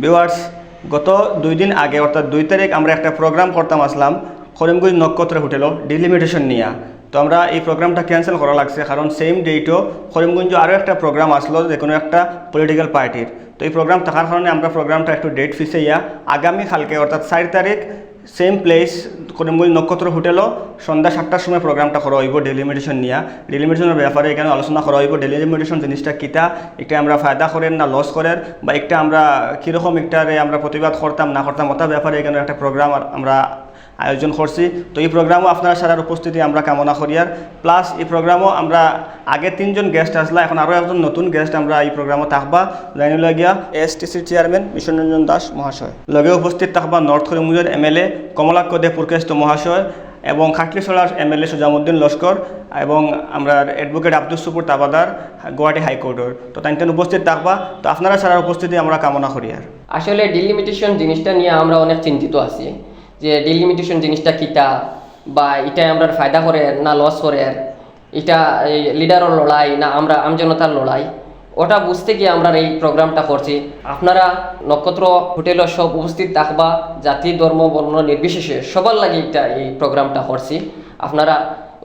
Viewers, গত 2 দিন আগে অর্থাৎ 2 তারিখ আমরা একটা প্রোগ্রাম করতাম আসলাম করিমগঞ্জ নক্ষত্র হোটেলও ডিলিমিটেশন নিয়ে। তো আমরা এই প্রোগ্রামটা ক্যান্সেল করা লাগছে, কারণ সেম ডেটও করিমগঞ্জ আরও একটা প্রোগ্রাম আসলো যে কোনো একটা পলিটিক্যাল পার্টির। তো এই প্রোগ্রাম থাকার কারণে আমরা প্রোগ্রামটা একটু ডেট ফিসাইয়া আগামী কালকে অর্থাৎ 4 তারিখ সেম প্লেস করিমগঞ্জ নক্ষত্র হোটেলও সন্ধ্যা 7টার সময় প্রোগ্রামটা করা হইব ডিলিমিটেশন নিয়ে। ডিলিমিটেশনের ব্যাপারে এখানে আলোচনা করা হইব। ডিলিমিটেশন জিনিসটা কিতা, একটা আমরা ফায়দা করেন না লস করেন, বা একটা আমরা কীরকম একটারে আমরা প্রতিবাদ করতাম না করতাম ওটা ব্যাপারে এখানে একটা প্রোগ্রাম আমরা আয়োজন করছি। তো এই প্রোগ্রামও আপনারা সারার উপস্থিতি আমরা কামনা করি। আর প্লাস এই প্রোগ্রামও আমরা আগে 3 জন গেস্ট আসলা, এখন আরও একজন নতুন গেস্ট আমরা এই প্রোগ্রামও থাকবা। লাইনে গিয়া এএসটিসির চেয়ারম্যান মিশন রঞ্জন দাস মহাশয়, লগে উপস্থিত থাকবা নর্থ করিমগঞ্জের এমএলএ কমলাক্ষ দে পুরকেষ্ট মহাশয় এবং খাটলিছড়ার এমএলএ সুজামুদ্দিন লস্কর এবং আমরা অ্যাডভোকেট আব্দুল সুপুর তাবাদার গুয়াহাটি হাইকোর্টের। তো তাই উপস্থিত থাকবা। তো আপনারা সারার উপস্থিতি আমরা কামনা করি। আর আসলে ডিলিমিটেশন জিনিসটা নিয়ে আমরা অনেক চিন্তিত আছি যে ডিলিমিটেশন জিনিসটা কিতা, বা এটা আমরা ফায়দা করে না লস করে, এটা লিডারের লড়াই না আমরা আমজনতার লড়াই, ওটা বুঝতে গিয়ে আমরা এই প্রোগ্রামটা করছি। আপনারা নক্ষত্র হোটেলের সব উপস্থিত থাকবা, জাতি ধর্ম বর্ণ নির্বিশেষে সবার লাগে এটা এই প্রোগ্রামটা করছি। আপনারা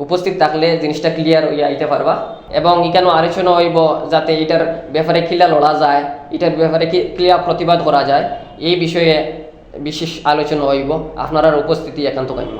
উপস্থিত থাকলে জিনিসটা ক্লিয়ার হইয়া আইতে পারবা এবং এখানেও আলোচনা হইব যাতে এটার ব্যাপারে কিলা লড়া যায়, এটার ব্যাপারে ক্লিয়ার প্রতিবাদ করা যায়, এই বিষয়ে বিশেষ আলোচনা হইব। আপনার উপস্থিতি একান্ত কাম্য।